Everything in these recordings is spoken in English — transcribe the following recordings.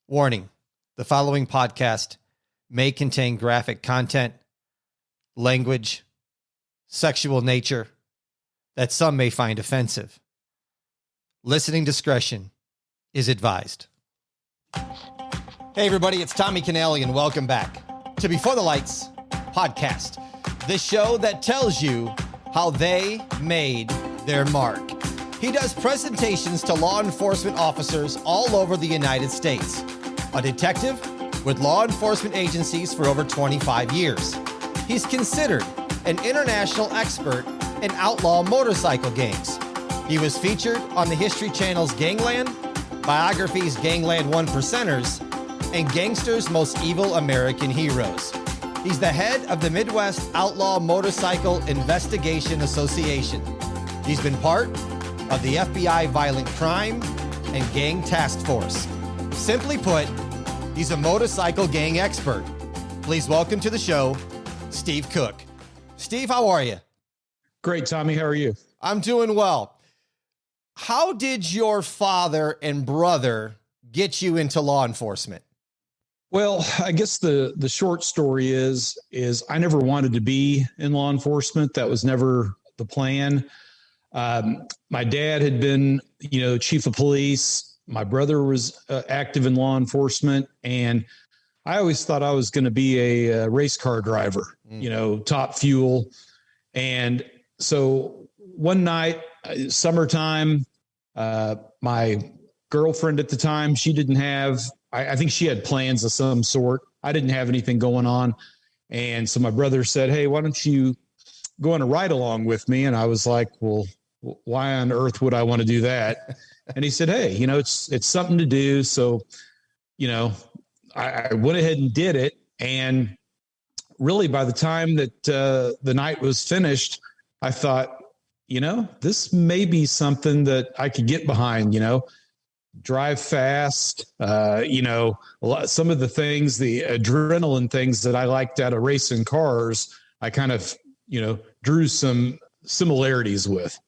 Warning, the following podcast may contain graphic content, language, sexual nature that some may find offensive. Listening discretion is advised. Hey everybody, it's Tommy Canale and welcome back to Before the Lights podcast, the show that tells you how they made their mark. He does presentations to law enforcement officers all over the United States. A detective with law enforcement agencies for over 25 years. He's considered an international expert in outlaw motorcycle gangs. He was featured on the History Channel's Gangland, Biography's Gangland One Percenters, and Gangster's Most Evil American Heroes. He's the head of the Midwest Outlaw Motorcycle Investigation Association. He's been part of the FBI Violent Crime and Gang Task Force. Simply put, he's a motorcycle gang expert. Please welcome to the show, Steve Cook. Steve, how are you? Great, Tommy. How are you? I'm doing well. How did your father and brother get you into law enforcement? Well, I guess the short story is I never wanted to be in law enforcement. That was never the plan. My dad had been, chief of police. My brother was active in law enforcement, and I always thought I was going to be a race car driver, top fuel. And so one night, summertime, my girlfriend at the time, she didn't have, I think she had plans of some sort. I didn't have anything going on. And so my brother said, "Hey, why don't you go on a ride along with me?" And I was like, "Well, why on earth would I want to do that?" And he said, "Hey, it's something to do." So, I went ahead and did it. And really by the time that the night was finished, I thought, this may be something that I could get behind, drive fast, some of the things, the adrenaline things that I liked out of racing cars, I kind of, drew some similarities with.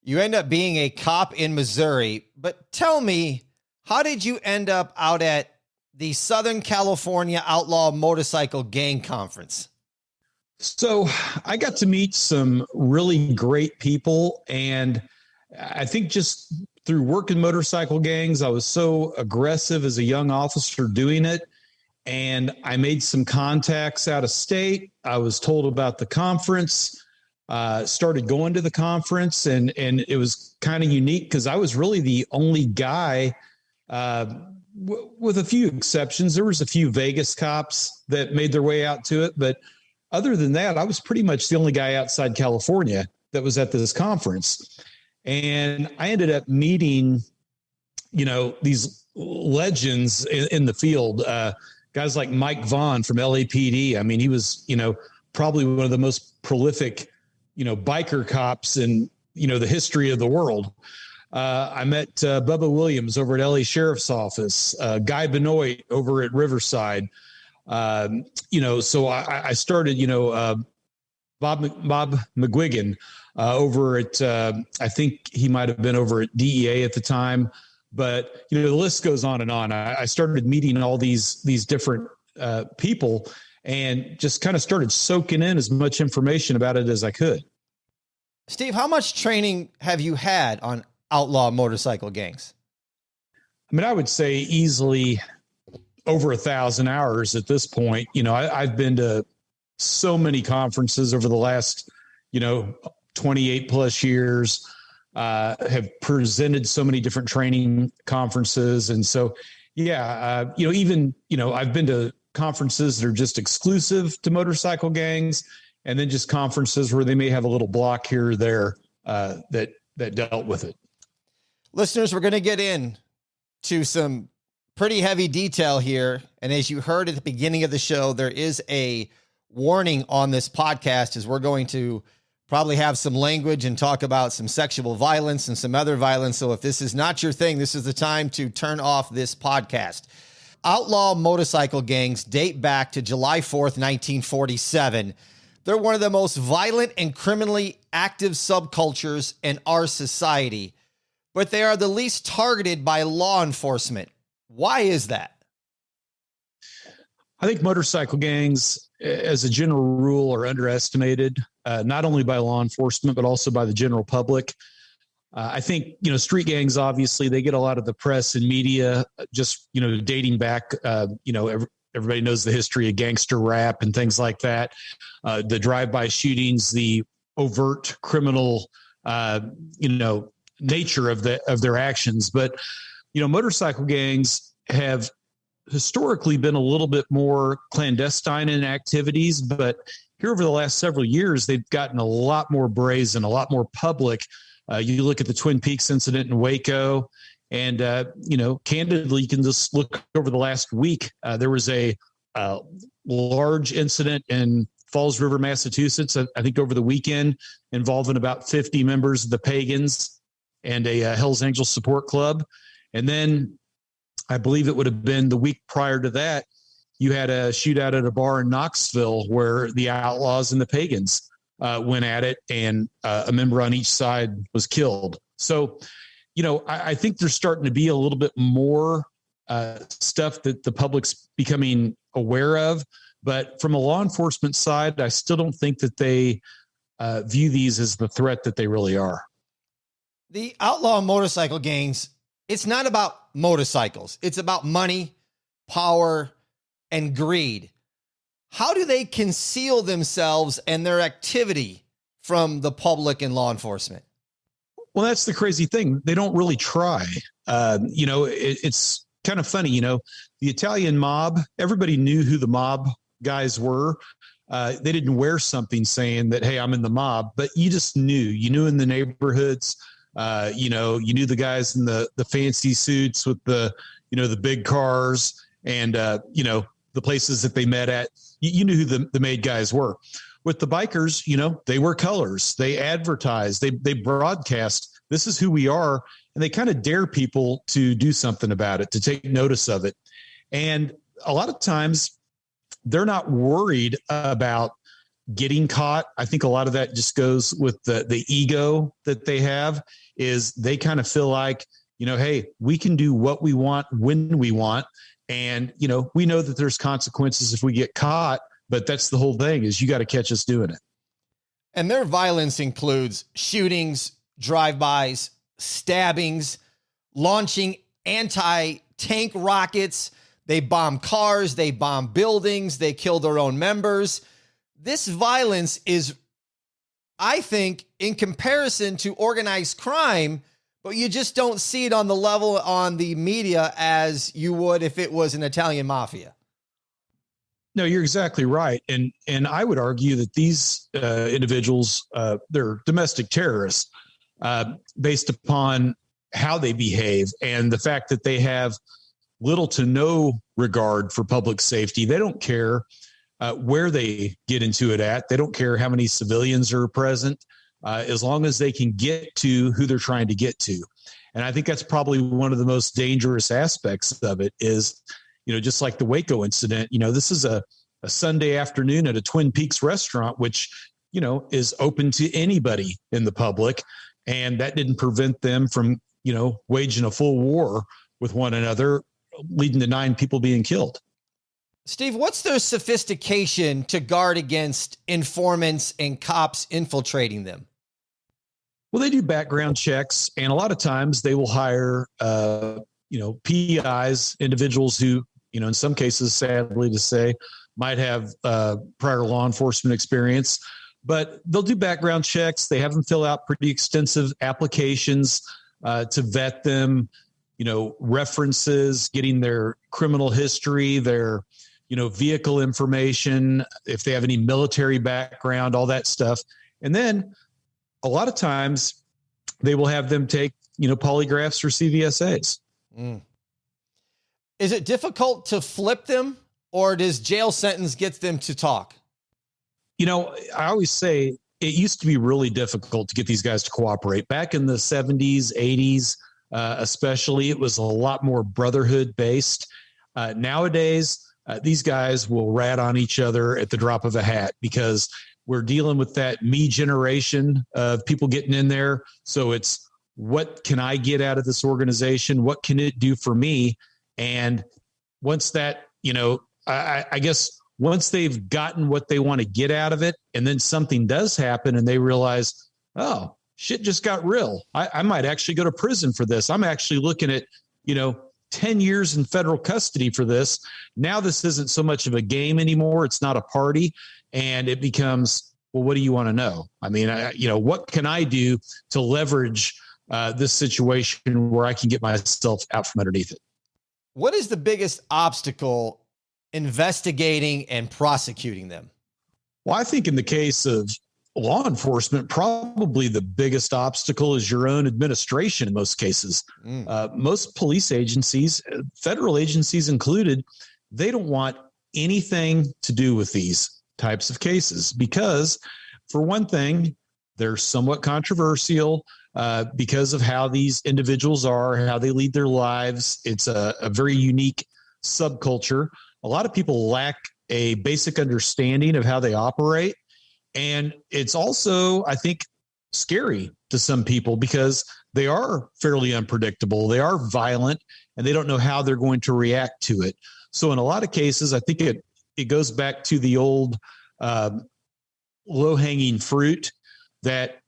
You end up being a cop in Missouri, but tell me, how did you end up out at the Southern California Outlaw Motorcycle Gang Conference? So I got to meet some really great people, and I think just through working motorcycle gangs, I was so aggressive as a young officer doing it, and I made some contacts out of state. I was told about the conference. Started going to the conference, and it was kind of unique because I was really the only guy, with a few exceptions. There was a few Vegas cops that made their way out to it, but other than that, I was pretty much the only guy outside California that was at this conference. And I ended up meeting, these legends in the field, guys like Mike Vaughn from LAPD. I mean, he was, probably one of the most prolific biker cops in, the history of the world. I met Bubba Williams over at LA Sheriff's Office, Guy Benoit over at Riverside. So I started, Bob McGuigan over at, I think he might've been over at DEA at the time, but, the list goes on and on. I started meeting all these different people, and just kind of started soaking in as much information about it as I could. Steve, how much training have you had on outlaw motorcycle gangs? I mean, I would say easily over 1,000 hours at this point. I've been to so many conferences over the last, 28 plus years, have presented so many different training conferences. And so, even, I've been to conferences that are just exclusive to motorcycle gangs, and then just conferences where they may have a little block here or there that dealt with it. Listeners, we're going to get in to some pretty heavy detail here. And as you heard at the beginning of the show, there is a warning on this podcast, as we're going to probably have some language and talk about some sexual violence and some other violence. So if this is not your thing, this is the time to turn off this podcast. Outlaw motorcycle gangs date back to July 4th, 1947. They're one of the most violent and criminally active subcultures in our society, but they are the least targeted by law enforcement. Why is that? I think motorcycle gangs, as a general rule, are underestimated, not only by law enforcement, but also by the general public. I think, street gangs, obviously, they get a lot of the press and media, just, dating back, everybody knows the history of gangster rap and things like that. The drive-by shootings, the overt criminal, nature of their actions. But, motorcycle gangs have historically been a little bit more clandestine in activities, but here over the last several years, they've gotten a lot more brazen, a lot more public. You look at the Twin Peaks incident in Waco, and, candidly, you can just look over the last week. There was a large incident in Falls River, Massachusetts, I think over the weekend, involving about 50 members of the Pagans and a Hells Angels support club. And then I believe it would have been the week prior to that, you had a shootout at a bar in Knoxville where the Outlaws and the Pagans went at it, and a member on each side was killed. So, I think there's starting to be a little bit more stuff that the public's becoming aware of. But from a law enforcement side, I still don't think that they view these as the threat that they really are. The outlaw motorcycle gangs, it's not about motorcycles. It's about money, power, and greed. How do they conceal themselves and their activity from the public and law enforcement? Well, that's the crazy thing. They don't really try. It's kind of funny. The Italian mob, everybody knew who the mob guys were. They didn't wear something saying that, hey, I'm in the mob, but you just knew. You knew in the neighborhoods. You knew the guys in the fancy suits with the big cars and, the places that they met at. You knew who the made guys were. With the bikers, they wear colors. They advertise. They broadcast. This is who we are. And they kind of dare people to do something about it, to take notice of it. And a lot of times they're not worried about getting caught. I think a lot of that just goes with the ego that they have. Is they kind of feel like, hey, we can do what we want when we want. And, we know that there's consequences if we get caught, but that's the whole thing, is you got to catch us doing it. And their violence includes shootings, drive-bys, stabbings, launching anti-tank rockets. They bomb cars, they bomb buildings, they kill their own members. This violence is, I think, in comparison to organized crime, but you just don't see it on the level on the media as you would if it was an Italian mafia. No, you're exactly right. And I would argue that these individuals, they're domestic terrorists based upon how they behave and the fact that they have little to no regard for public safety. They don't care where they get into it at. They don't care how many civilians are present, as long as they can get to who they're trying to get to. And I think that's probably one of the most dangerous aspects of it is, just like the Waco incident, this is a Sunday afternoon at a Twin Peaks restaurant, which, is open to anybody in the public. And that didn't prevent them from, waging a full war with one another, leading to 9 people being killed. Steve, what's their sophistication to guard against informants and cops infiltrating them? Well, they do background checks, and a lot of times they will hire, PIs, individuals who, in some cases, sadly to say, might have prior law enforcement experience, but they'll do background checks. They have them fill out pretty extensive applications to vet them, references, getting their criminal history, their, vehicle information, if they have any military background, all that stuff. And then a lot of times they will have them take, polygraphs or CVSAs. Mm. Is it difficult to flip them, or does jail sentence get them to talk? I always say it used to be really difficult to get these guys to cooperate. Back in the 70s, 80s, especially, it was a lot more brotherhood based. Nowadays, these guys will rat on each other at the drop of a hat because we're dealing with that me generation of people getting in there. So it's, what can I get out of this organization? What can it do for me? And once that, I guess once they've gotten what they want to get out of it, and then something does happen and they realize, oh, shit just got real. I might actually go to prison for this. I'm actually looking at, 10 years in federal custody for this. Now this isn't so much of a game anymore. It's not a party. And it becomes, well, what do you want to know? I mean, what can I do to leverage this situation where I can get myself out from underneath it? What is the biggest obstacle investigating and prosecuting them? Well, I think in the case of law enforcement, probably the biggest obstacle is your own administration in most cases. Most police agencies, federal agencies included, they don't want anything to do with these types of cases because, for one thing, they're somewhat controversial because of how these individuals are, how they lead their lives. It's a very unique subculture. A lot of people lack a basic understanding of how they operate. And it's also, I think, scary to some people because they are fairly unpredictable. They are violent and they don't know how they're going to react to it. So in a lot of cases, I think it goes back to the old low-hanging fruit that,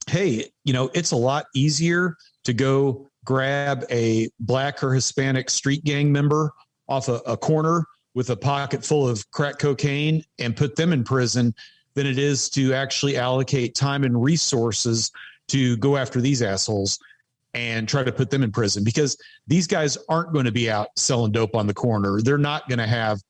hey, it's a lot easier to go grab a Black or Hispanic street gang member off a corner with a pocket full of crack cocaine and put them in prison than it is to actually allocate time and resources to go after these assholes and try to put them in prison, because these guys aren't going to be out selling dope on the corner. They're not going to have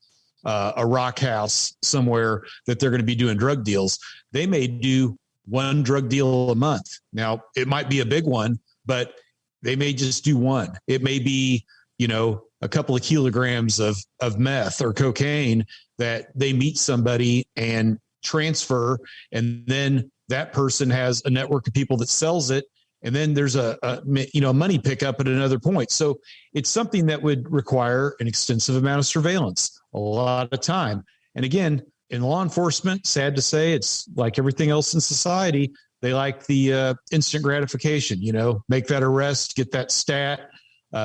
a rock house somewhere that they're going to be doing drug deals. They may do one drug deal a month. Now, it might be a big one, but they may just do one. It may be, a couple of kilograms of meth or cocaine that they meet somebody and transfer, and then that person has a network of people that sells it, and then there's a money pickup at another point. So it's something that would require an extensive amount of surveillance, a lot of time. And again, in law enforcement, sad to say, it's like everything else in society. They like the instant gratification, make that arrest, get that stat,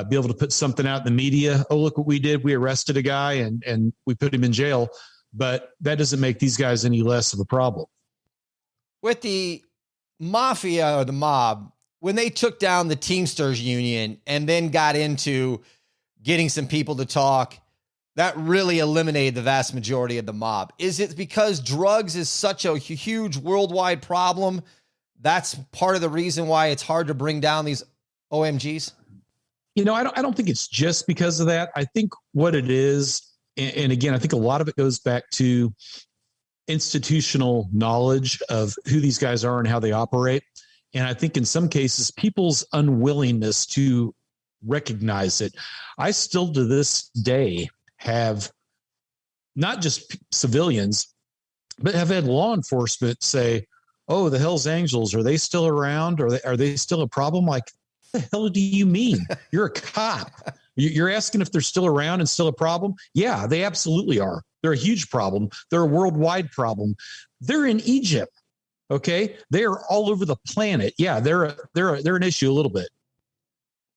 be able to put something out in the media. Oh, look what we did. We arrested a guy and we put him in jail. But that doesn't make these guys any less of a problem. With the mafia or the mob, when they took down the Teamsters union and then got into getting some people to talk, that really eliminated the vast majority of the mob. Is it because drugs is such a huge worldwide problem? That's part of the reason why it's hard to bring down these OMGs? I don't think it's just because of that. I think what it is, and again, I think a lot of it goes back to institutional knowledge of who these guys are and how they operate. And I think in some cases, people's unwillingness to recognize it. I still to this day have not just civilians, but have had law enforcement say, oh, the Hells Angels, are they still around? Are they still a problem? Like, what the hell do you mean? You're a cop. You're asking if they're still around and still a problem? Yeah, they absolutely are. They're a huge problem. They're a worldwide problem. They're in Egypt. Okay. They are all over the planet. Yeah. They're an issue a little bit.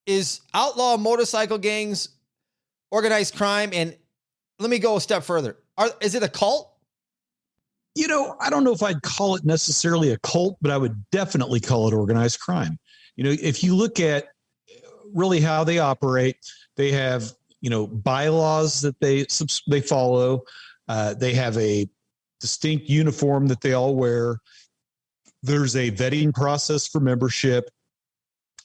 Is outlaw motorcycle gangs organized crime? And let me go a step further. Is it a cult? I don't know if I'd call it necessarily a cult, but I would definitely call it organized crime. If you look at really how they operate, they have, bylaws that they follow. They have a distinct uniform that they all wear. There's a vetting process for membership.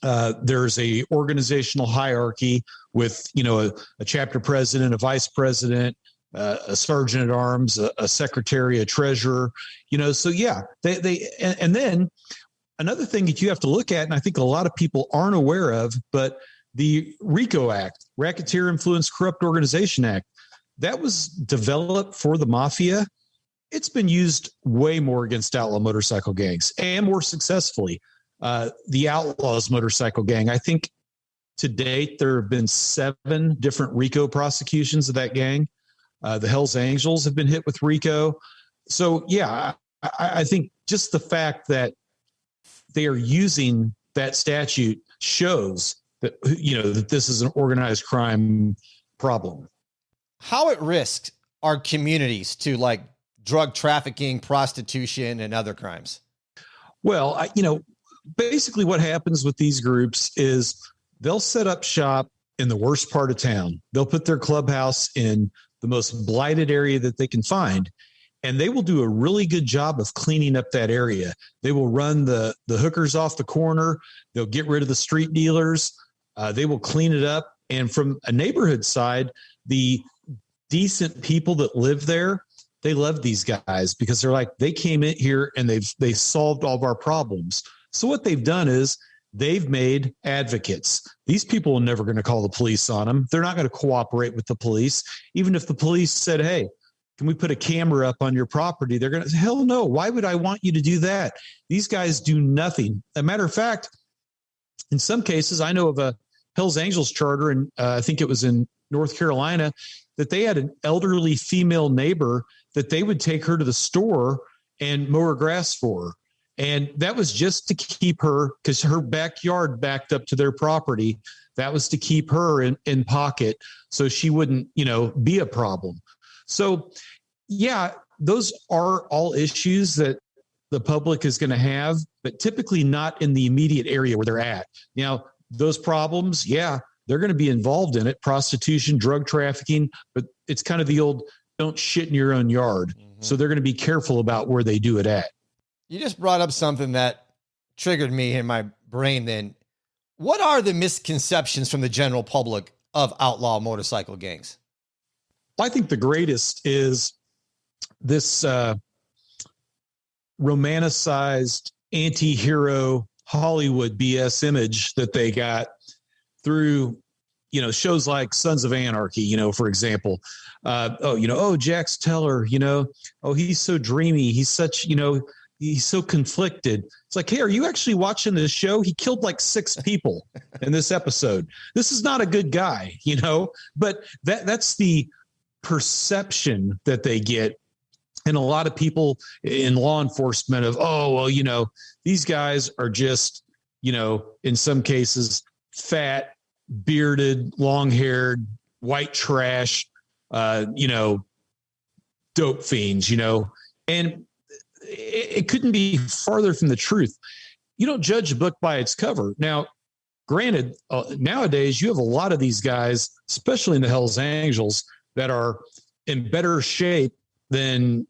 There's a organizational hierarchy with, a chapter president, a vice president, a sergeant at arms, a secretary, a treasurer, so yeah, and then another thing that you have to look at, and I think a lot of people aren't aware of, but the RICO Act, Racketeer Influenced Corrupt Organization Act, that was developed for the mafia. It's been used way more against outlaw motorcycle gangs and more successfully. The Outlaws Motorcycle Gang, I think to date, there have been 7 different RICO prosecutions of that gang. The Hells Angels have been hit with RICO. So yeah, I think just the fact that they are using that statute shows that, that this is an organized crime problem. How at risk are communities to like drug trafficking, prostitution, and other crimes? Well, basically what happens with these groups is they'll set up shop in the worst part of town. They'll put their clubhouse in the most blighted area that they can find, and they will do a really good job of cleaning up that area. They will run the hookers off the corner. They'll get rid of the street dealers. They will clean it up. And from a neighborhood side, the decent people that live there, they love these guys because they're like, they came in here and they solved all of our problems. So what they've done is they've made advocates. These people are never going to call the police on them. They're not going to cooperate with the police. Even if the police said, hey, can we put a camera up on your property? They're going to say, hell no. Why would I want you to do that? These guys do nothing. As a matter of fact, in some cases, I know of a Hells Angels charter, and I think it was in North Carolina, that they had an elderly female neighbor that they would take her to the store and mow her grass for her. And that was just to keep her, because her backyard backed up to their property. That was to keep her in pocket so she wouldn't, be a problem. So, yeah, those are all issues that the public is going to have, but typically not in the immediate area where they're at. Now, those problems, yeah, they're going to be involved in it, prostitution, drug trafficking, but it's kind of the old don't shit in your own yard. Mm-hmm. So they're going to be careful about where they do it at. You just brought up something that triggered me in my brain then. What are the misconceptions from the general public of outlaw motorcycle gangs? I think the greatest is this romanticized anti-hero Hollywood BS image that they got through, shows like Sons of Anarchy, for example. Jax Teller, he's so dreamy. He's such, he's so conflicted. It's like, hey, are you actually watching this show? He killed like 6 people in this episode. This is not a good guy, but that's the perception that they get. And a lot of people in law enforcement of, these guys are just, in some cases, fat, bearded, long-haired, white trash, dope fiends, and it couldn't be farther from the truth. You don't judge a book by its cover. Now, granted, nowadays you have a lot of these guys, especially in the Hells Angels, that are in better shape than,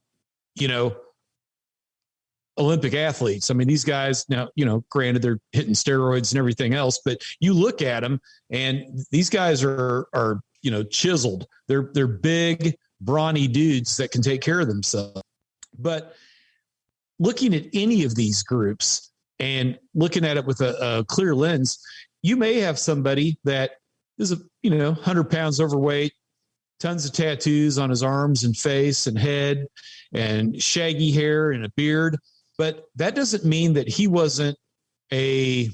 Olympic athletes. I mean, these guys now, granted they're hitting steroids and everything else, but you look at them and these guys are chiseled. They're big, brawny dudes that can take care of themselves. But looking at any of these groups and looking at it with a clear lens, you may have somebody that is 100 pounds overweight, tons of tattoos on his arms and face and head and shaggy hair and a beard. But that doesn't mean that he wasn't a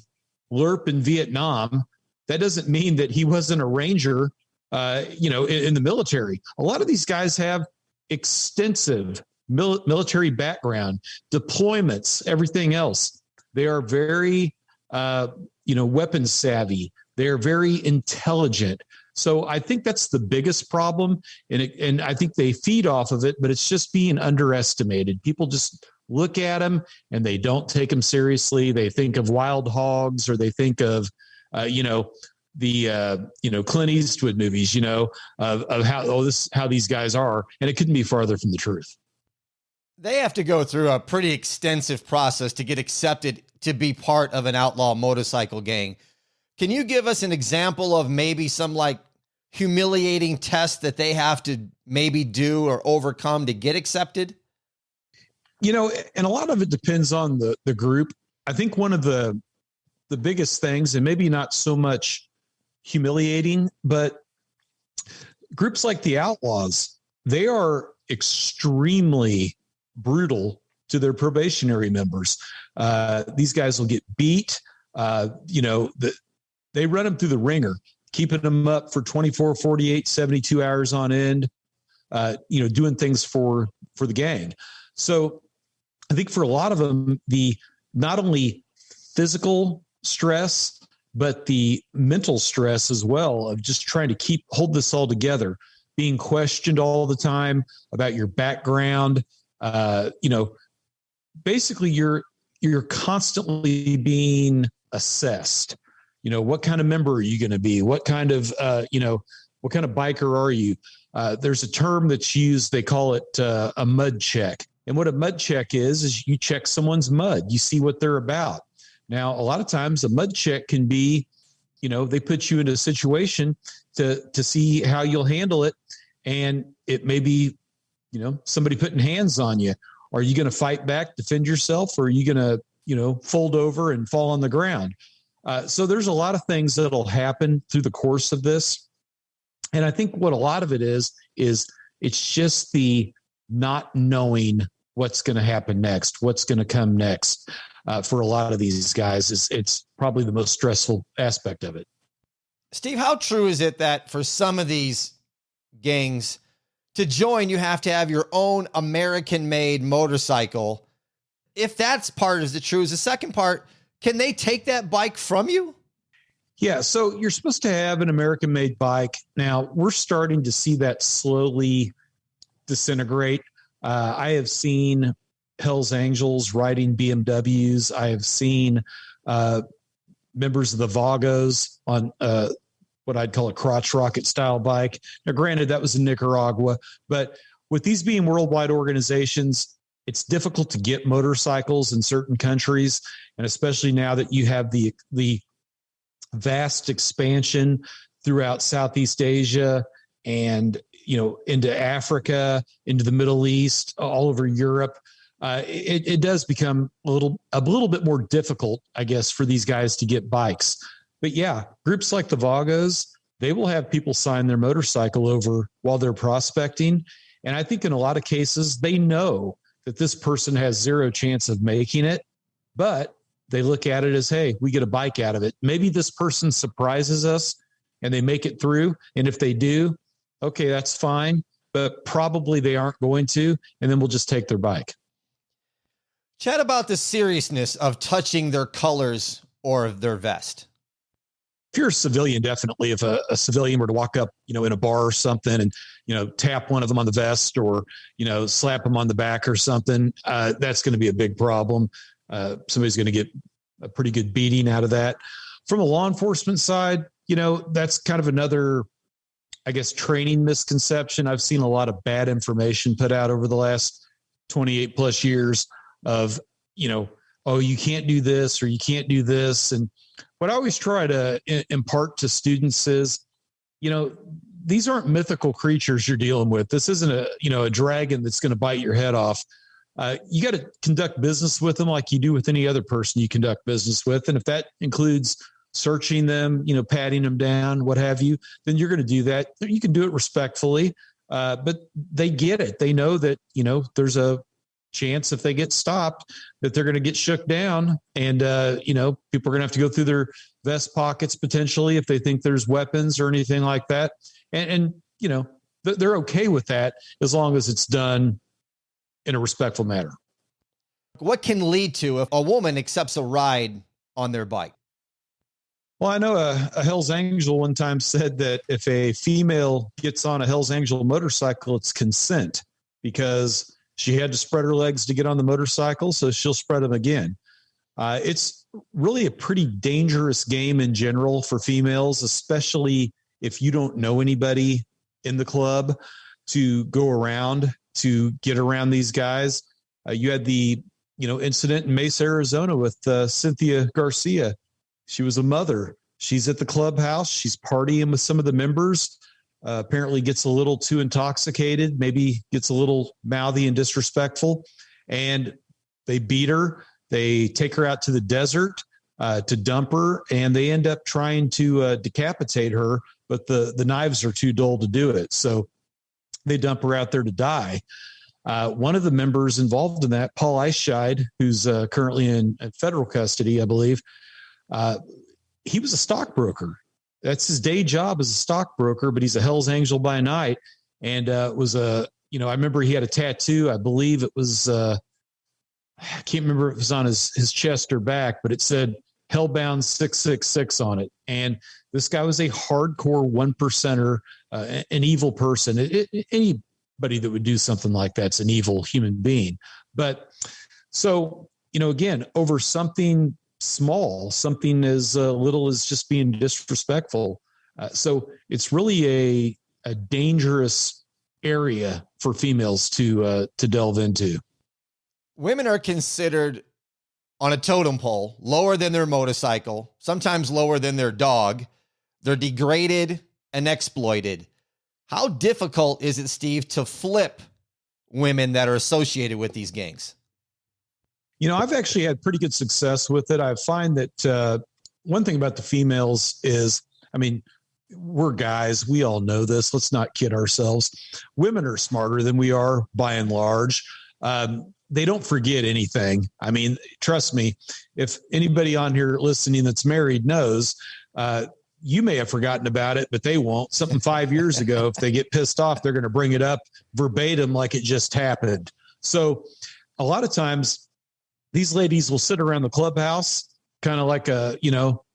LERP in Vietnam. That doesn't mean that he wasn't a ranger, in the military. A lot of these guys have extensive military background, deployments, everything else. They are very, weapons savvy. They're very intelligent. So I think that's the biggest problem. And I think they feed off of it, but it's just being underestimated. People just look at them and they don't take them seriously. They think of Wild Hogs, or they think of, Clint Eastwood movies, of how these guys are. And it couldn't be farther from the truth. They have to go through a pretty extensive process to get accepted to be part of an outlaw motorcycle gang. Can you give us an example of maybe some like humiliating tests that they have to maybe do or overcome to get accepted? And a lot of it depends on the group. I think one of the biggest things, and maybe not so much humiliating, but groups like the Outlaws, they are extremely brutal to their probationary members. These guys will get beat. They run them through the ringer, keeping them up for 24, 48, 72 hours on end, doing things for the gang. So I think for a lot of them, the not only physical stress, but the mental stress as well of just trying to hold this all together, being questioned all the time about your background. Basically you're constantly being assessed. What kind of member are you going to be? What kind of biker are you? There's a term that's used, they call it a mud check. And what a mud check is you check someone's mud. You see what they're about. Now, a lot of times a mud check can be, they put you into a situation to see how you'll handle it. And it may be, somebody putting hands on you. Are you going to fight back, defend yourself, or are you going to, fold over and fall on the ground? So there's a lot of things that'll happen through the course of this. And I think what a lot of it is it's just the not knowing what's going to happen next, what's going to come next. For a lot of these guys, it's probably the most stressful aspect of it. Steve, how true is it that for some of these gangs, to join, you have to have your own American-made motorcycle? If that's part is the truth, the second part, can they take that bike from you? Yeah, so you're supposed to have an American-made bike. Now, we're starting to see that slowly disintegrate. I have seen Hell's Angels riding BMWs. I have seen members of the Vagos on what I'd call a crotch rocket style bike. Now, granted, that was in Nicaragua, but with these being worldwide organizations, it's difficult to get motorcycles in certain countries. And especially now that you have the vast expansion throughout Southeast Asia and, into Africa, into the Middle East, all over Europe, it does become a little bit more difficult, I guess, for these guys to get bikes. But yeah, groups like the Vagos, they will have people sign their motorcycle over while they're prospecting. And I think in a lot of cases, they know that this person has zero chance of making it, but they look at it as, hey, we get a bike out of it. Maybe this person surprises us and they make it through. And if they do, okay, that's fine, but probably they aren't going to, and then we'll just take their bike. Chat about the seriousness of touching their colors or their vest. If you're a civilian, definitely, if a civilian were to walk up, in a bar or something and, tap one of them on the vest or, slap them on the back or something, that's going to be a big problem. Somebody's going to get a pretty good beating out of that. From a law enforcement side, that's kind of another, I guess, training misconception. I've seen a lot of bad information put out over the last 28 plus years of, oh, you can't do this or you can't do this. And what I always try to impart to students is, these aren't mythical creatures you're dealing with. This isn't a dragon that's going to bite your head off. You got to conduct business with them like you do with any other person you conduct business with. And if that includes searching them, patting them down, what have you, then you're going to do that. You can do it respectfully, but they get it. They know that, there's a chance if they get stopped that they're going to get shook down and, people are going to have to go through their vest pockets potentially if they think there's weapons or anything like that. And they're okay with that as long as it's done in a respectful manner. What can lead to if a woman accepts a ride on their bike? Well, I know a Hell's Angel one time said that if a female gets on a Hell's Angel motorcycle, it's consent because she had to spread her legs to get on the motorcycle, so she'll spread them again. It's really a pretty dangerous game in general for females, especially if you don't know anybody in the club to go around to get around these guys. You had the incident in Mesa, Arizona with Cynthia Garcia. She was a mother. She's at the clubhouse. She's partying with some of the members. Apparently gets a little too intoxicated, maybe gets a little mouthy and disrespectful. And they beat her. They take her out to the desert to dump her. And they end up trying to decapitate her, but the knives are too dull to do it. So they dump her out there to die. One of the members involved in that, Paul Eichscheid, who's currently in federal custody, I believe, he was a stockbroker. That's his day job as a stockbroker, but he's a Hell's Angel by night. And was I remember he had a tattoo. I believe it was, I can't remember if it was on his chest or back, but it said Hellbound 666 on it. And this guy was a hardcore one percenter, an evil person. Anybody that would do something like that's an evil human being. But so, again, over something small, something as little as just being disrespectful. So it's really a dangerous area for females to delve into. Women are considered on a totem pole, lower than their motorcycle, sometimes lower than their dog. They're degraded and exploited. How difficult is it, Steve, to flip women that are associated with these gangs? I've actually had pretty good success with it. I find that one thing about the females is, we're guys. We all know this. Let's not kid ourselves. Women are smarter than we are by and large. They don't forget anything. Trust me, if anybody on here listening that's married knows, you may have forgotten about it, but they won't. Something 5 years ago, if they get pissed off, they're going to bring it up verbatim like it just happened. So a lot of times these ladies will sit around the clubhouse, kind of like a,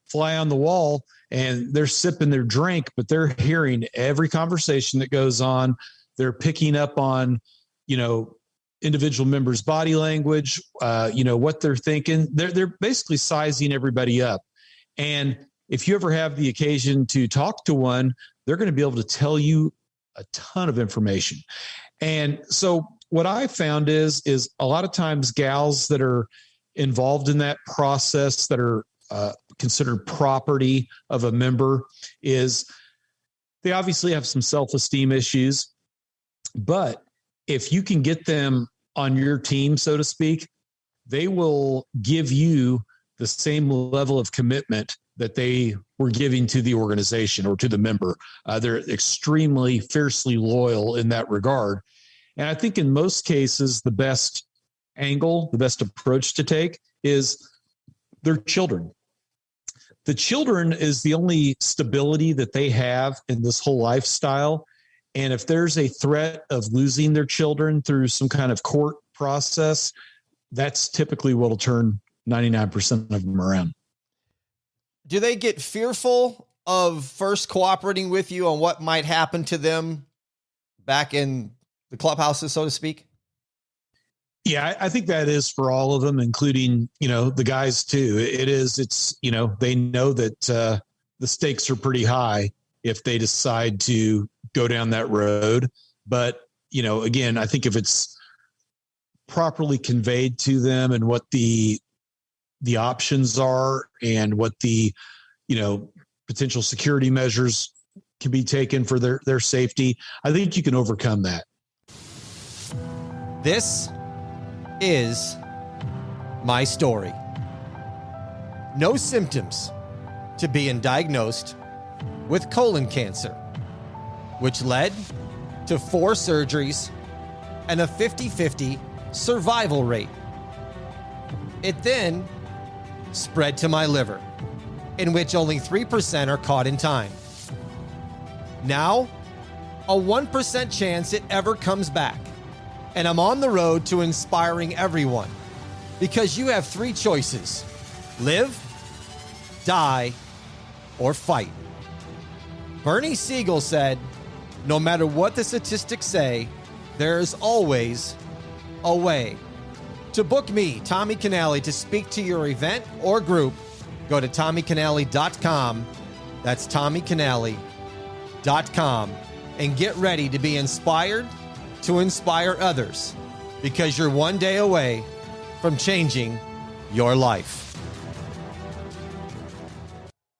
fly on the wall, and they're sipping their drink, but they're hearing every conversation that goes on. They're picking up on, individual members' body language, what they're thinking. They're basically sizing everybody up. And if you ever have the occasion to talk to one, they're going to be able to tell you a ton of information. And so what I found is a lot of times gals that are involved in that process, that are considered property of a member, is they obviously have some self-esteem issues, but if you can get them on your team, so to speak, they will give you the same level of commitment that they were giving to the organization or to the member. They're extremely fiercely loyal in that regard. And I think in most cases, the best angle, the best approach to take is their children. The children is the only stability that they have in this whole lifestyle. And if there's a threat of losing their children through some kind of court process, that's typically what will turn 99% of them around. Do they get fearful of first cooperating with you on what might happen to them back in the clubhouses, so to speak? Yeah, I think that is for all of them, including, the guys too. It's, they know that the stakes are pretty high if they decide to go down that road. But, again, I think if it's properly conveyed to them and what the options are and what the, potential security measures can be taken for their safety, I think you can overcome that. This is my story. No symptoms to being diagnosed with colon cancer, which led to 4 surgeries and a 50-50 survival rate. It then spread to my liver, in which only 3% are caught in time. Now, a 1% chance it ever comes back. And I'm on the road to inspiring everyone, because you have 3 choices: live, die, or fight. Bernie Siegel said, no matter what the statistics say, there's always a way. To book me, Tommy Canale, to speak to your event or group, go to TommyCanale.com. That's TommyCanale.com. And get ready to be inspired to inspire others, because you're one day away from changing your life.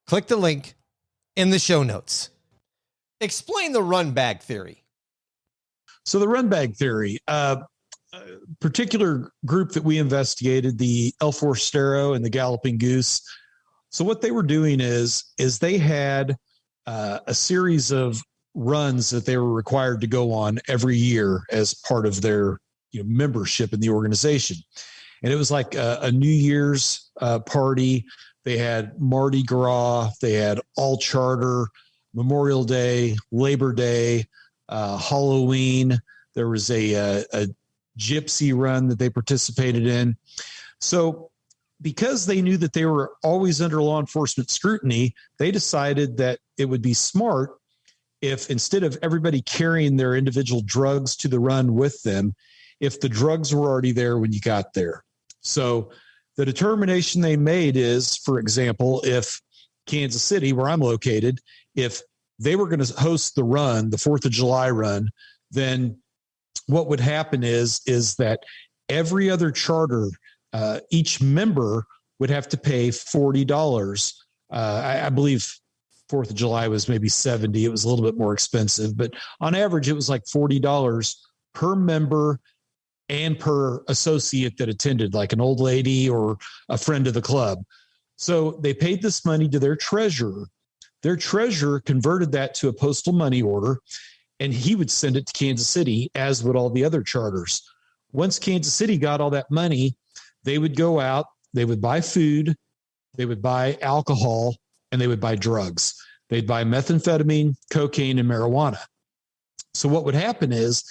Click the link in the show notes. Explain the run bag theory. So the run bag theory, particular group that we investigated, the El Forastero and the Galloping Goose. So what they were doing is they had a series of runs that they were required to go on every year as part of their membership in the organization. And it was like a New Year's party. They had Mardi Gras, they had All Charter, Memorial Day, Labor Day, Halloween. There was a gypsy run that they participated in. So because they knew that they were always under law enforcement scrutiny, they decided that it would be smart if, instead of everybody carrying their individual drugs to the run with them, if the drugs were already there when you got there. So the determination they made is, for example, if Kansas City, where I'm located, if they were going to host the run, the 4th of July run, then what would happen is that every other charter, each member would have to pay $40. I believe 4th of July was maybe 70. It was a little bit more expensive, but on average, it was like $40 per member and per associate that attended, like an old lady or a friend of the club. So they paid this money to their treasurer. Their treasurer converted that to a postal money order, and he would send it to Kansas City, as would all the other charters. Once Kansas City got all that money, they would go out, they would buy food, they would buy alcohol, and they would buy drugs. They'd buy methamphetamine, cocaine, and marijuana. So what would happen is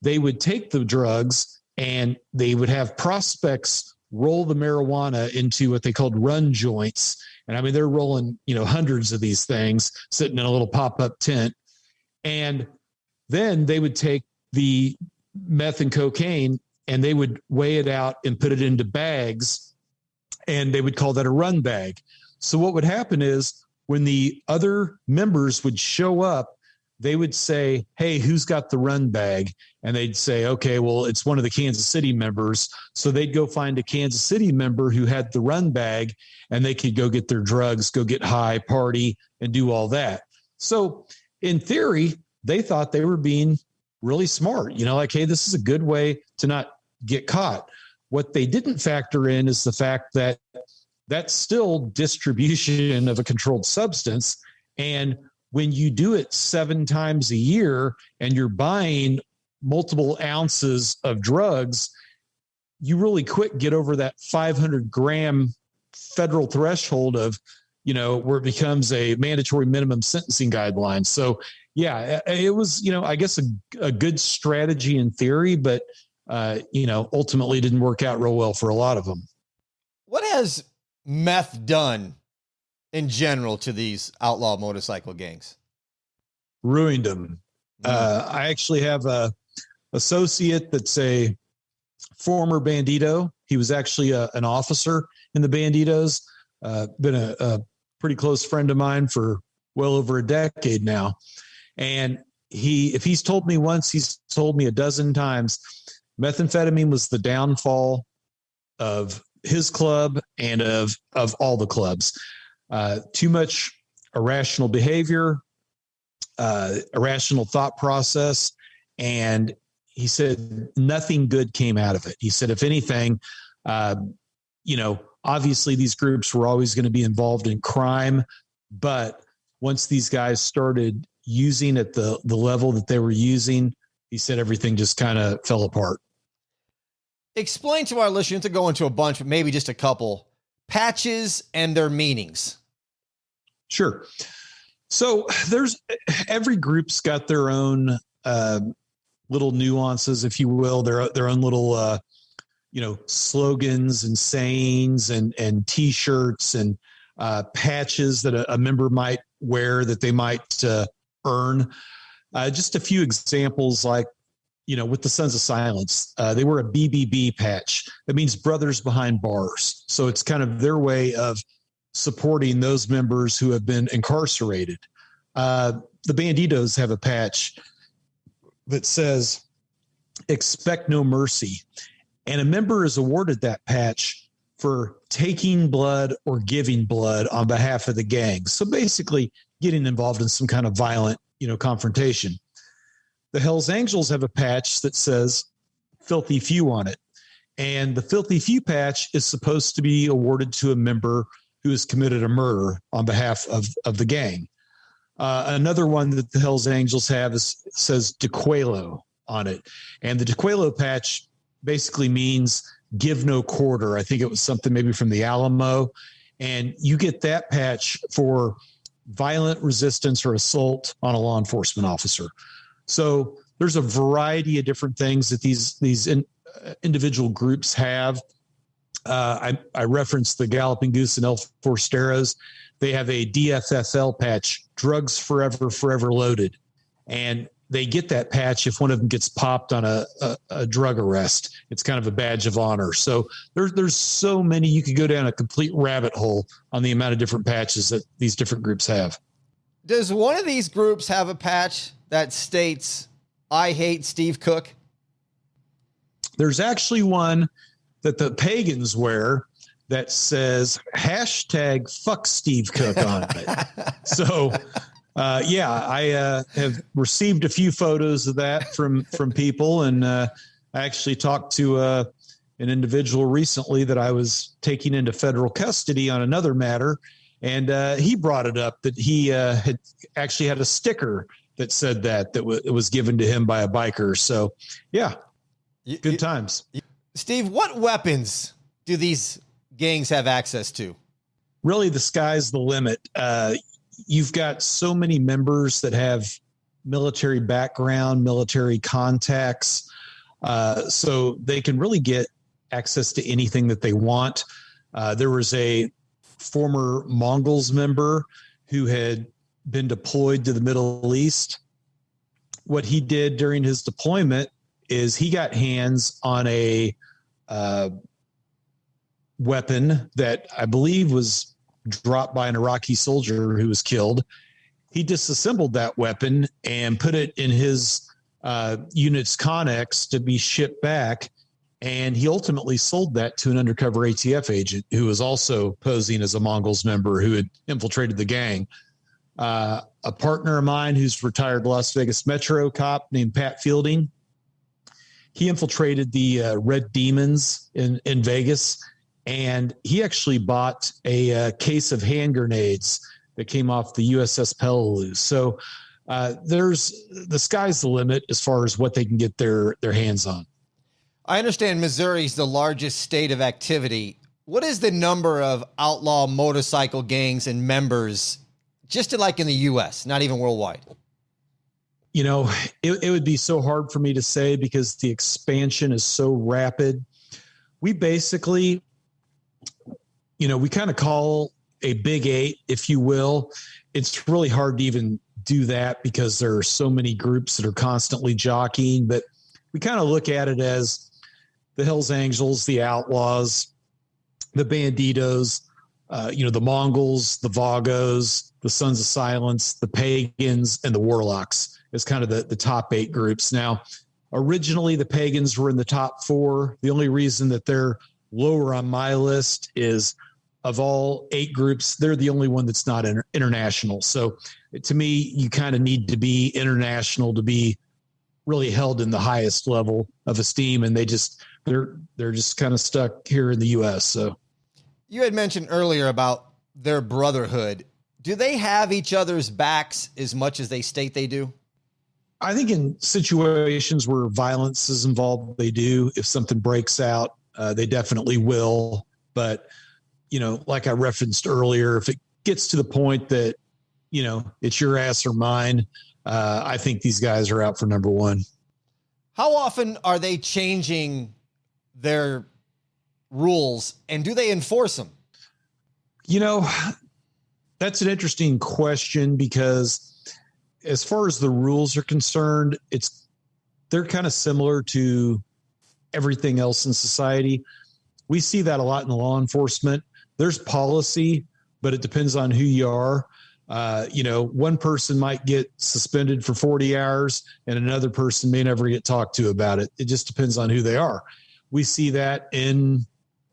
they would take the drugs and they would have prospects roll the marijuana into what they called run joints. And I mean, they're rolling, hundreds of these things sitting in a little pop-up tent. And then they would take the meth and cocaine and they would weigh it out and put it into bags, and they would call that a run bag. So what would happen is when the other members would show up, they would say, "Hey, who's got the run bag?" And they'd say, "Okay, well, it's one of the Kansas City members." So they'd go find a Kansas City member who had the run bag, and they could go get their drugs, go get high, party, and do all that. So in theory, they thought they were being really smart, like, hey, this is a good way to not get caught. What they didn't factor in is the fact that that's still distribution of a controlled substance. And when you do it 7 times a year and you're buying multiple ounces of drugs, you really quick get over that 500 gram federal threshold of, where it becomes a mandatory minimum sentencing guideline. So yeah, it was, I guess a good strategy in theory, but, ultimately didn't work out real well for a lot of them. What has meth done in general to these outlaw motorcycle gangs? Ruined them. I actually have a associate that's a former bandito. He was actually an officer in the banditos, been a pretty close friend of mine for well over a decade now. And if he's told me once, he's told me a dozen times, methamphetamine was the downfall of his club and of all the clubs. Too much irrational behavior, irrational thought process. And he said nothing good came out of it. He said, if anything, obviously these groups were always going to be involved in crime, but once these guys started using at the level that they were using, he said everything just kind of fell apart. Explain to our listeners, to go into a bunch, but maybe just a couple, patches and their meanings. Sure. So every group's got their own little nuances, if you will, their own little, slogans and sayings and T-shirts and patches that a member might wear that they might earn. Just a few examples, like, with the Sons of Silence, they wear a BBB patch. That means Brothers Behind Bars. So it's kind of their way of supporting those members who have been incarcerated. The Banditos have a patch that says, "Expect no mercy." And a member is awarded that patch for taking blood or giving blood on behalf of the gang. So basically getting involved in some kind of violent, confrontation. The Hells Angels have a patch that says "Filthy Few" on it. And the Filthy Few patch is supposed to be awarded to a member who has committed a murder on behalf of the gang. Another one that the Hells Angels have says "Dequelo" on it. And the Dequelo patch basically means "give no quarter." I think it was something maybe from the Alamo. And you get that patch for violent resistance or assault on a law enforcement officer. So there's a variety of different things that these individual groups have. I referenced the Galloping Goose and El Forsteros. They have a DFFL patch, drugs forever, forever loaded. And they get that patch if one of them gets popped on a drug arrest. It's kind of a badge of honor. So there's so many. You could go down a complete rabbit hole on the amount of different patches that these different groups have. Does one of these groups have a patch that states, "I hate Steve Cook"? There's actually one that the pagans wear that says #fuck Steve Cook on it. So, I have received a few photos of that from people. And I actually talked to an individual recently that I was taking into federal custody on another matter. And he brought it up that he had actually had a sticker that said that was given to him by a biker. So, yeah, good times. Steve, what weapons do these gangs have access to? Really, the sky's the limit. You've got so many members that have military background, military contacts, so they can really get access to anything that they want. There was a former Mongols member who had been deployed to the Middle East. What he did during his deployment is he got hands on a weapon that I believe was dropped by an Iraqi soldier who was killed. He disassembled that weapon and put it in his unit's Connex to be shipped back. And he ultimately sold that to an undercover ATF agent who was also posing as a Mongols member who had infiltrated the gang. A partner of mine who's retired Las Vegas Metro cop named Pat Fielding, he infiltrated the Red Demons in Vegas, and he actually bought a case of hand grenades that came off the USS Peleliu. So the sky's the limit as far as what they can get their hands on. I understand Missouri's the largest state of activity. What is the number of outlaw motorcycle gangs and members just like in the U.S., not even worldwide? You know, it would be so hard for me to say because the expansion is so rapid. We basically, we kind of call a big eight, if you will. It's really hard to even do that because there are so many groups that are constantly jockeying, but we kind of look at it as the Hells Angels, the Outlaws, the Banditos, the Mongols, the Vagos, the Sons of Silence, the Pagans, and the Warlocks is kind of the top 8 groups. Now, originally the Pagans were in the top 4. The only reason that they're lower on my list is of all 8 groups, they're the only one that's not international. So to me, you kind of need to be international to be really held in the highest level of esteem. And they're just kind of stuck here in the US. So you had mentioned earlier about their brotherhood. Do they have each other's backs as much as they state they do? I think in situations where violence is involved, they do. If something breaks out, they definitely will. But, like I referenced earlier, if it gets to the point that, it's your ass or mine, I think these guys are out for number one. How often are they changing their rules, and do they enforce them? That's an interesting question because as far as the rules are concerned, they're kind of similar to everything else in society. We see that a lot in law enforcement. There's policy, but it depends on who you are. One person might get suspended for 40 hours and another person may never get talked to about it. It just depends on who they are. We see that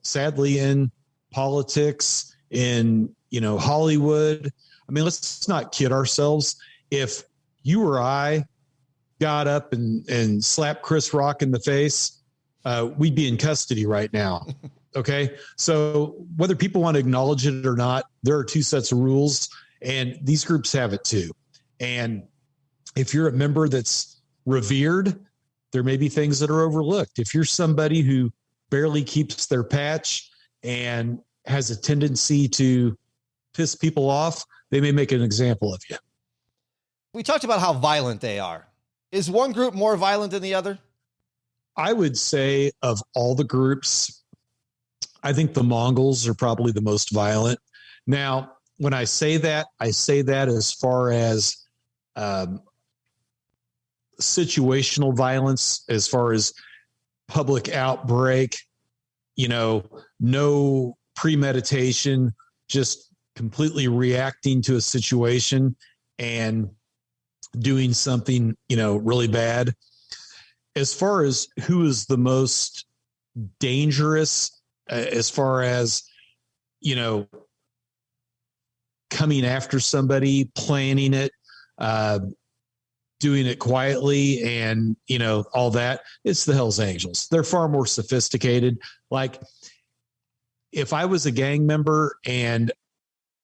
sadly in politics, in, Hollywood. I mean, let's not kid ourselves. If you or I got up and slapped Chris Rock in the face, we'd be in custody right now. Okay. So whether people want to acknowledge it or not, there are 2 sets of rules. And these groups have it too. And if you're a member that's revered, there may be things that are overlooked. If you're somebody who barely keeps their patch and has a tendency to piss people off, they may make an example of you. We talked about how violent they are. Is one group more violent than the other? I would say of all the groups, I think the Mongols are probably the most violent. Now, when I say that as far as situational violence, as far as public outbreak, no premeditation, just completely reacting to a situation and doing something, really bad. As far as who is the most dangerous, as far as, coming after somebody, planning it, doing it quietly and, all that, it's the Hells Angels. They're far more sophisticated. Like if I was a gang member and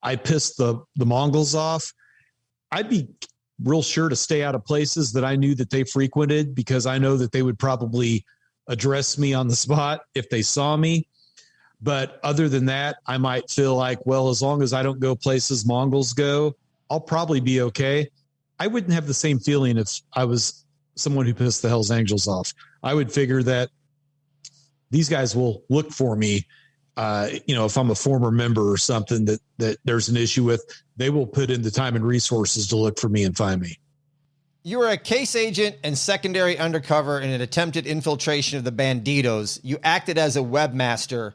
I pissed the Mongols off, I'd be real sure to stay out of places that I knew that they frequented, because I know that they would probably address me on the spot if they saw me. But other than that, I might feel like, well, as long as I don't go places Mongols go, I'll probably be okay. I wouldn't have the same feeling if I was someone who pissed the Hells Angels off. I would figure that these guys will look for me. If I'm a former member or something that there's an issue with, they will put in the time and resources to look for me and find me. You were a case agent and secondary undercover in an attempted infiltration of the Banditos. You acted as a webmaster.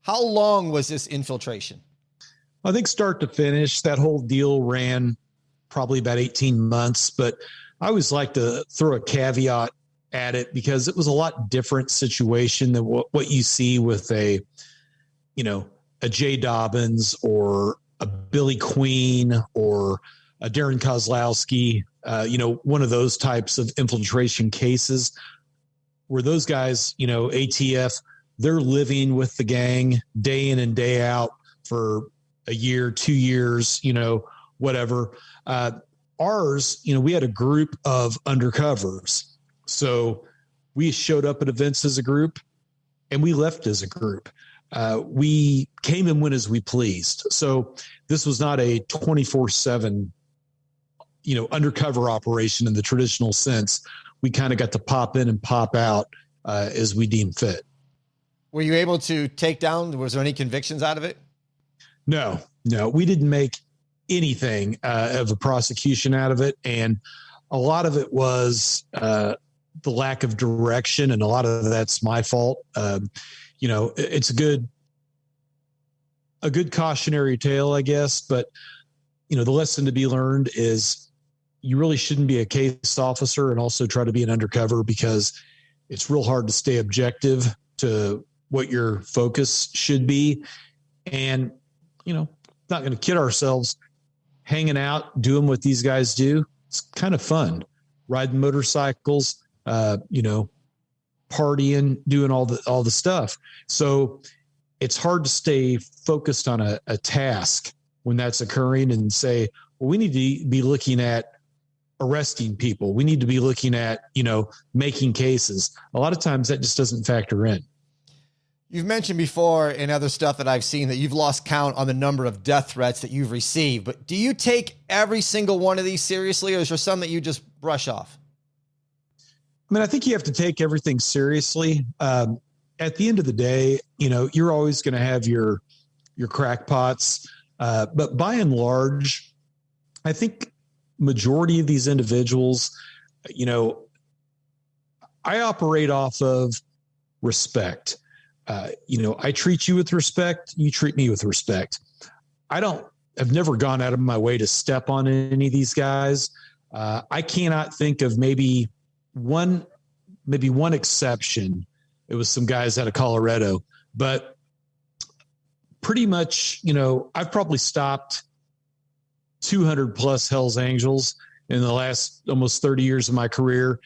How long was this infiltration? I think start to finish, that whole deal ran probably about 18 months, but I always like to throw a caveat at it because it was a lot different situation than what you see with a Jay Dobbins or a Billy Queen or a Darren Kozlowski, one of those types of infiltration cases where those guys, ATF, they're living with the gang day in and day out for a year, 2 years, whatever. Ours, we had a group of undercovers. So we showed up at events as a group and we left as a group. We came and went as we pleased. So this was not a 24/7, undercover operation in the traditional sense. We kind of got to pop in and pop out as we deemed fit. Were you able to take down, was there any convictions out of it? No, we didn't make anything of a prosecution out of it. And a lot of it was the lack of direction. And a lot of that's my fault. It's a good cautionary tale, I guess. But, the lesson to be learned is you really shouldn't be a case officer and also try to be an undercover, because it's real hard to stay objective to what your focus should be. And, not going to kid ourselves, hanging out, doing what these guys do. It's kind of fun, riding motorcycles, partying, doing all the stuff. So it's hard to stay focused on a task when that's occurring and say, well, we need to be looking at arresting people. We need to be looking at, making cases. A lot of times that just doesn't factor in. You've mentioned before in other stuff that I've seen that you've lost count on the number of death threats that you've received, but do you take every single one of these seriously, or is there some that you just brush off? I think you have to take everything seriously. At the end of the day, you're always going to have your crackpots. But by and large, I think majority of these individuals, I operate off of respect. I treat you with respect. You treat me with respect. I've never gone out of my way to step on any of these guys. I cannot think of maybe one exception. It was some guys out of Colorado, but pretty much, I've probably stopped 200 plus Hells Angels in the last almost 30 years of my career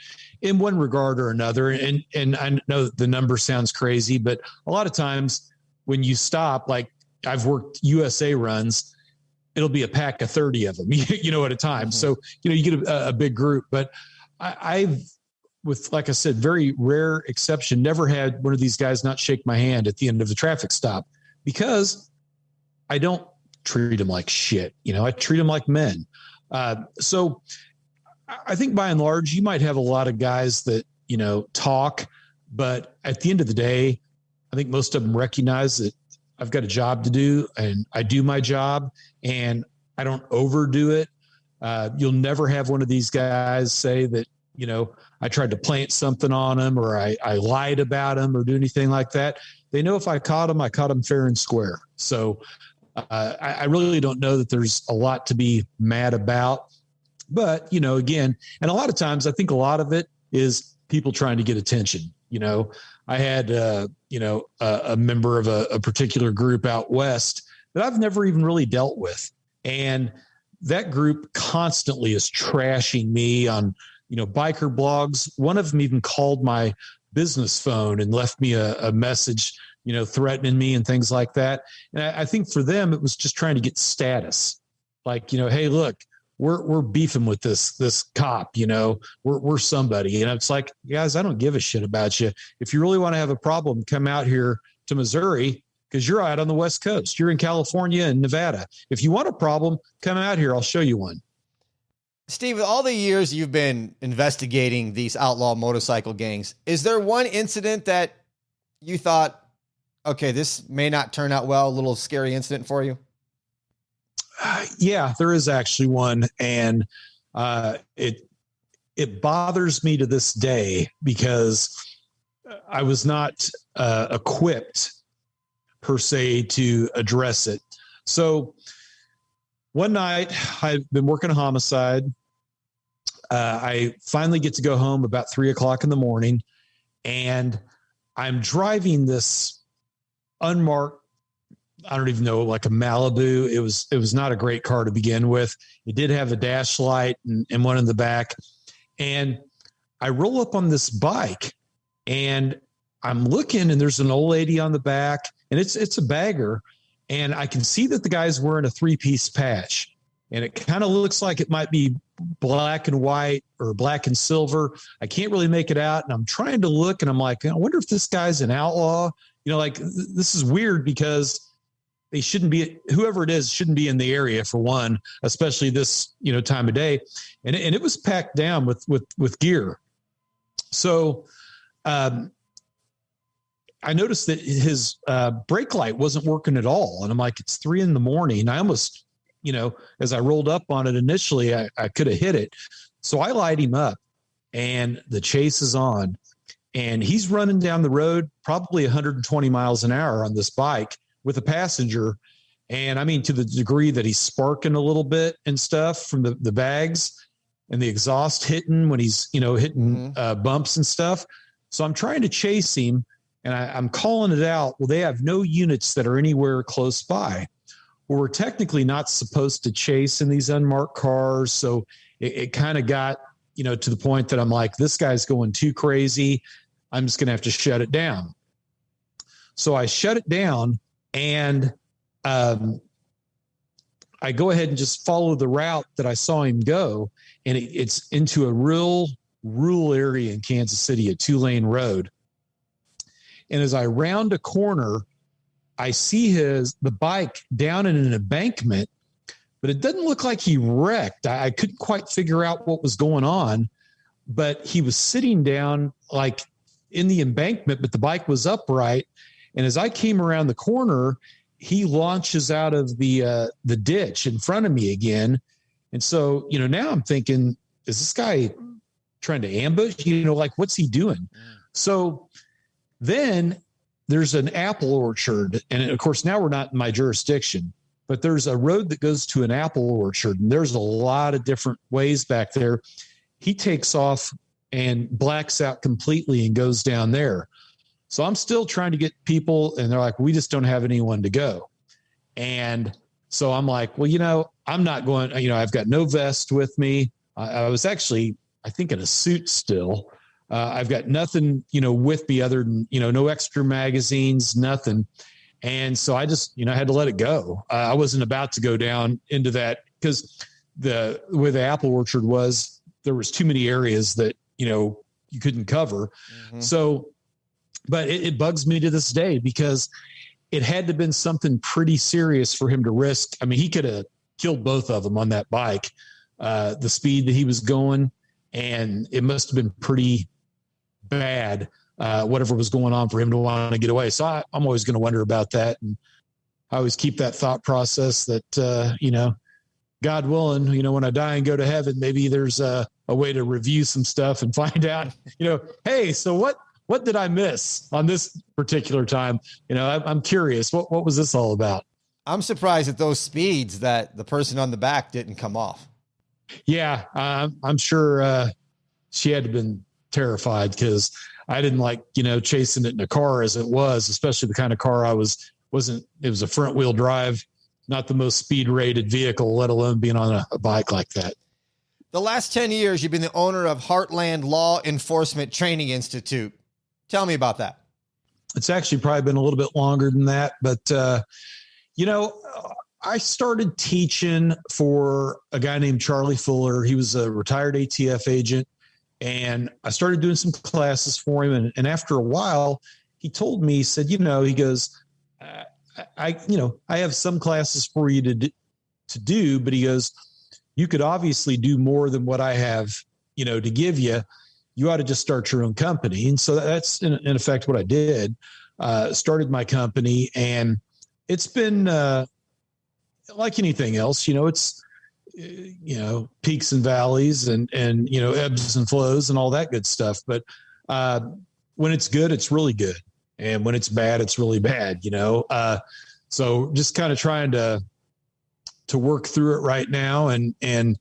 in one regard or another. And I know the number sounds crazy, but a lot of times when you stop, like I've worked USA runs, it'll be a pack of 30 of them, at a time. Mm-hmm. So, you get a big group, but I've, with, like I said, very rare exception, never had one of these guys not shake my hand at the end of the traffic stop, because I don't treat them like shit. I treat them like men. So I think by and large, you might have a lot of guys that, talk, but at the end of the day, I think most of them recognize that I've got a job to do and I do my job and I don't overdo it. You'll never have one of these guys say that, I tried to plant something on them or I lied about them or do anything like that. They know if I caught them fair and square. So I really don't know that there's a lot to be mad about. But, again, and a lot of times I think a lot of it is people trying to get attention. I had, a member of a particular group out west that I've never even really dealt with. And that group constantly is trashing me on, biker blogs. One of them even called my business phone and left me a message, threatening me and things like that. And I think for them, it was just trying to get status. Like, hey, look, we're beefing with this cop, we're somebody. And it's like, guys, I don't give a shit about you. If you really want to have a problem, come out here to Missouri because you're out on the West Coast. You're in California and Nevada. If you want a problem, come out here. I'll show you one. Steve, with all the years you've been investigating these outlaw motorcycle gangs, is there one incident that you thought, okay, this may not turn out well, a little scary incident for you? Yeah, there is actually one. And it bothers me to this day because I was not equipped per se to address it. So one night I've been working a homicide. I finally get to go home about 3:00 in the morning and I'm driving this unmarked, I don't even know, like a Malibu. It was not a great car to begin with. It did have a dash light and one in the back. And I roll up on this bike and I'm looking and there's an old lady on the back and it's a bagger. And I can see that the guy's wearing a 3-piece patch and it kind of looks like it might be black and white or black and silver. I can't really make it out. And I'm trying to look and I'm like, I wonder if this guy's an outlaw. This is weird because they shouldn't be, whoever it is shouldn't be in the area for one, especially this, time of day. And it was packed down with gear. So, I noticed that his brake light wasn't working at all. And I'm like, it's 3 a.m. I almost, as I rolled up on it initially, I could have hit it. So I light him up and the chase is on and he's running down the road, probably 120 miles an hour on this bike with a passenger. And I mean, to the degree that he's sparking a little bit and stuff from the bags and the exhaust hitting when he's, hitting bumps and stuff. So I'm trying to chase him. And I'm calling it out. Well, they have no units that are anywhere close by. Well, we're technically not supposed to chase in these unmarked cars. So it kind of got, to the point that I'm like, this guy's going too crazy. I'm just going to have to shut it down. So I shut it down and I go ahead and just follow the route that I saw him go. And it's into a real rural area in Kansas City, a 2-lane road. And as I round a corner, I see the bike down in an embankment, but it doesn't look like he wrecked. I couldn't quite figure out what was going on, but he was sitting down like in the embankment, but the bike was upright. And as I came around the corner, he launches out of the ditch in front of me again. And so, now I'm thinking, is this guy trying to ambush? What's he doing? So then there's an apple orchard. And of course, now we're not in my jurisdiction, but there's a road that goes to an apple orchard. And there's a lot of different ways back there. He takes off and blacks out completely and goes down there. So I'm still trying to get people and they're like, we just don't have anyone to go. And so I'm like, well, I'm not going, I've got no vest with me. I was actually, I think in a suit still. I've got nothing, with me other than, no extra magazines, nothing. And so I just, I had to let it go. I wasn't about to go down into that because where the apple orchard was, there was too many areas that, you couldn't cover. Mm-hmm. So, but it bugs me to this day because it had to have been something pretty serious for him to risk. I mean, he could have killed both of them on that bike, the speed that he was going, and it must have been pretty bad whatever was going on for him to want to get away. So I'm always going to wonder about that. And I always keep that thought process that, God willing, when I die and go to heaven, maybe there's a way to review some stuff and find out, hey, so what did I miss on this particular time? I'm curious. What was this all about? I'm surprised at those speeds that the person on the back didn't come off. Yeah, I'm sure she had to have been terrified because I didn't like, chasing it in a car as it was, especially the kind of car it was a front wheel drive, not the most speed rated vehicle, let alone being on a bike like that. The last 10 years, you've been the owner of Heartland Law Enforcement Training Institute. Tell me about that. It's actually probably been a little bit longer than that, but, I started teaching for a guy named Charlie Fuller. He was a retired ATF agent, and I started doing some classes for him. And after a while, he told me, he said, he goes, I have some classes for you to do, but he goes, you could obviously do more than what I have, to give you. You ought to just start your own company. And so that's in effect what I did, started my company, and it's been like anything else, it's, peaks and valleys and, ebbs and flows and all that good stuff. But when it's good, it's really good. And when it's bad, it's really bad, so just kind of trying to work through it right now and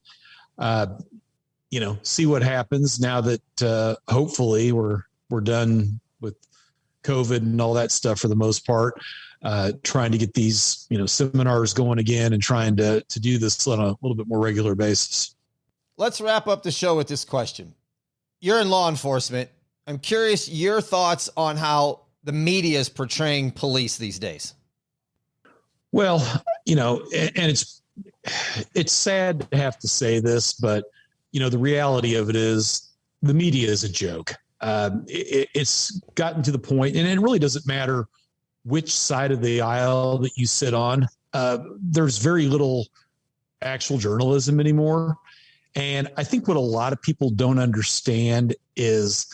see what happens now that hopefully we're done with COVID and all that stuff for the most part, trying to get these, seminars going again and trying to do this on a little bit more regular basis. Let's wrap up the show with this question. You're in law enforcement. I'm curious your thoughts on how the media is portraying police these days. Well, and it's sad to have to say this, but the reality of it is the media is a joke. It's gotten to the point, and it really doesn't matter which side of the aisle that you sit on. There's very little actual journalism anymore. And I think what a lot of people don't understand is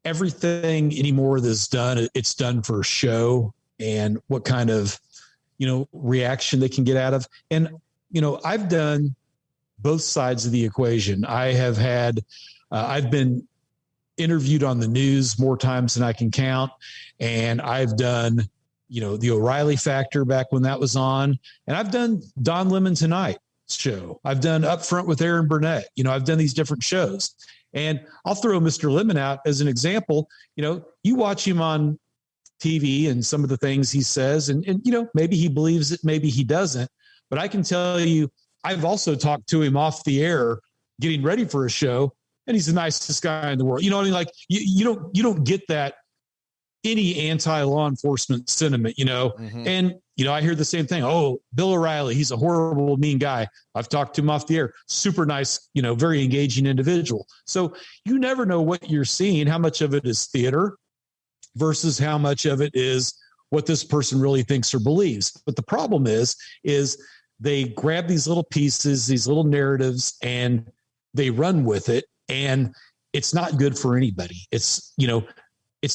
everything anymore that's done, it's done for show and what kind of, reaction they can get out of. And, I've done both sides of the equation. I have had, I've been interviewed on the news more times than I can count. And I've done, the O'Reilly Factor back when that was on. And I've done Don Lemon Tonight show. I've done Up Front with Aaron Burnett. I've done these different shows. And I'll throw Mr. Lemon out as an example. You watch him on TV and some of the things he says, and maybe he believes it, maybe he doesn't. But I can tell you, I've also talked to him off the air, getting ready for a show, and he's the nicest guy in the world. Like you don't get that any anti-law enforcement sentiment, Mm-hmm. And I hear the same thing. Oh, Bill O'Reilly, he's a horrible, mean guy. I've talked to him off the air. Super nice, very engaging individual. So you never know what you're seeing, how much of it is theater versus how much of it is what this person really thinks or believes. But the problem is they grab these little pieces, these little narratives, and they run with it. And it's not good for anybody. It's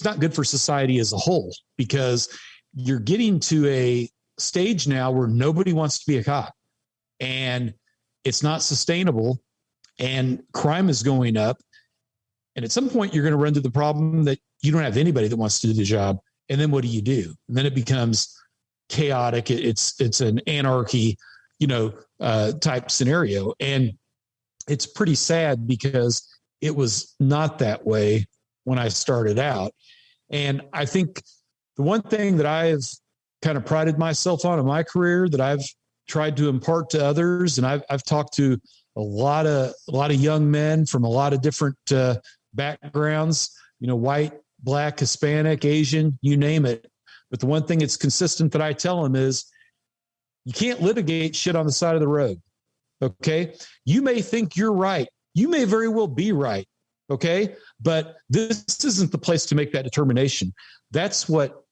not good for society as a whole, because you're getting to a stage now where nobody wants to be a cop, and it's not sustainable, and crime is going up. And at some point you're going to run into the problem that you don't have anybody that wants to do the job. And then what do you do? And then it becomes chaotic. It's an anarchy, type scenario. And it's pretty sad because it was not that way when I started out. And I think the one thing that I've kind of prided myself on in my career that I've tried to impart to others, and I've talked to a lot of young men from a lot of different backgrounds, white, black, Hispanic, Asian, you name it. But the one thing that's consistent that I tell them is you can't litigate shit on the side of the road. Okay. You may think you're right. You may very well be right. Okay. But this isn't the place to make that determination. That's what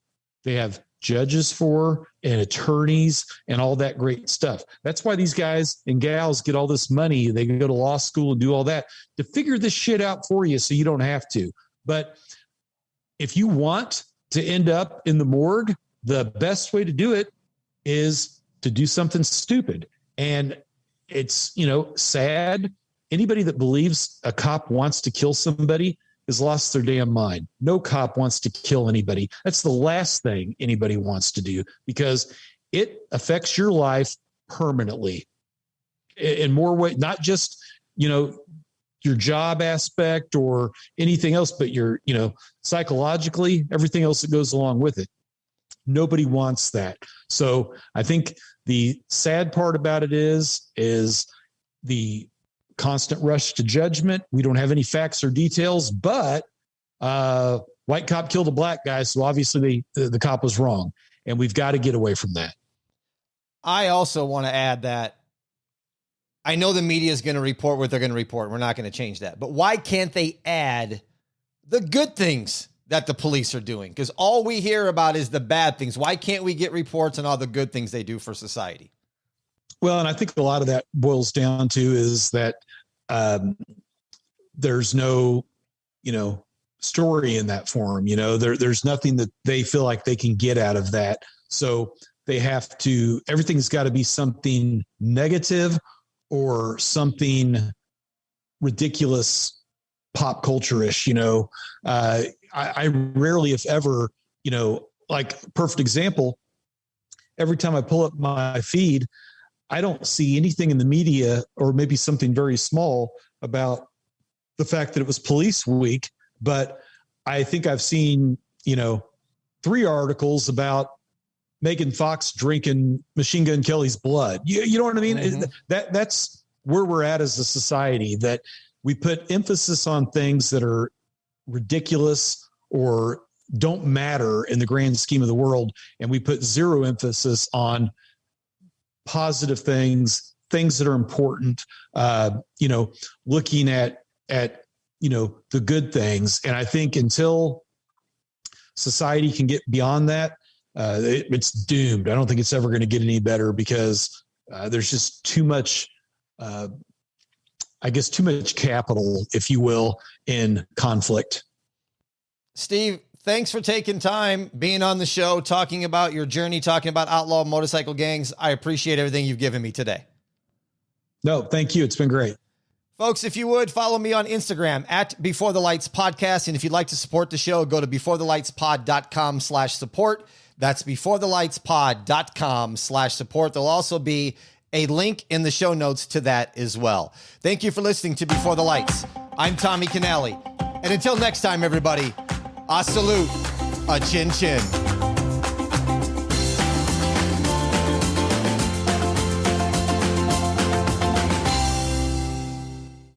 they have judges for and attorneys and all that great stuff. That's why these guys and gals get all this money. They can go to law school and do all that to figure this shit out for you so you don't have to. But if you want to end up in the morgue, the best way to do it is to do something stupid. And it's, sad. Anybody that believes a cop wants to kill somebody has lost their damn mind. No cop wants to kill anybody. That's the last thing anybody wants to do, because it affects your life permanently in more ways, not just, your job aspect or anything else, but your, psychologically, everything else that goes along with it. Nobody wants that. So I think the sad part about it is the constant rush to judgment. We don't have any facts or details, but white cop killed a black guy, so obviously the cop was wrong, and we've got to get away from that. I also want to add that I know the media is going to report what they're going to report. We're not going to change that. But why can't they add the good things that the police are doing? Because all we hear about is the bad things. Why can't we get reports on all the good things they do for society? Well, and I think a lot of that boils down to is that there's no, story in that form. There's nothing that they feel like they can get out of that. So they have to, everything's got to be something negative or something ridiculous, pop culture-ish. I rarely, if ever, like perfect example, every time I pull up my feed, I don't see anything in the media, or maybe something very small, about the fact that it was police week. But I think I've seen, 3 articles about Megan Fox drinking Machine Gun Kelly's blood. You know what I mean? Mm-hmm. That's where we're at as a society, that we put emphasis on things that are ridiculous or don't matter in the grand scheme of the world. And we put zero emphasis on positive things that are important, looking at, the good things. And I think until society can get beyond that, it's doomed. I don't think it's ever going to get any better, because there's just too much, too much capital, if you will, in conflict. Steve, thanks for taking time, being on the show, talking about your journey, talking about Outlaw Motorcycle Gangs. I appreciate everything you've given me today. No, thank you. It's been great. Folks, if you would, follow me on Instagram at Before the Lights Podcast. And if you'd like to support the show, go to beforethelightspod.com/support. That's beforethelightspod.com/support. There'll also be a link in the show notes to that as well. Thank you for listening to Before the Lights. I'm Tommy Canale. And until next time, everybody, a salute, a chin chin.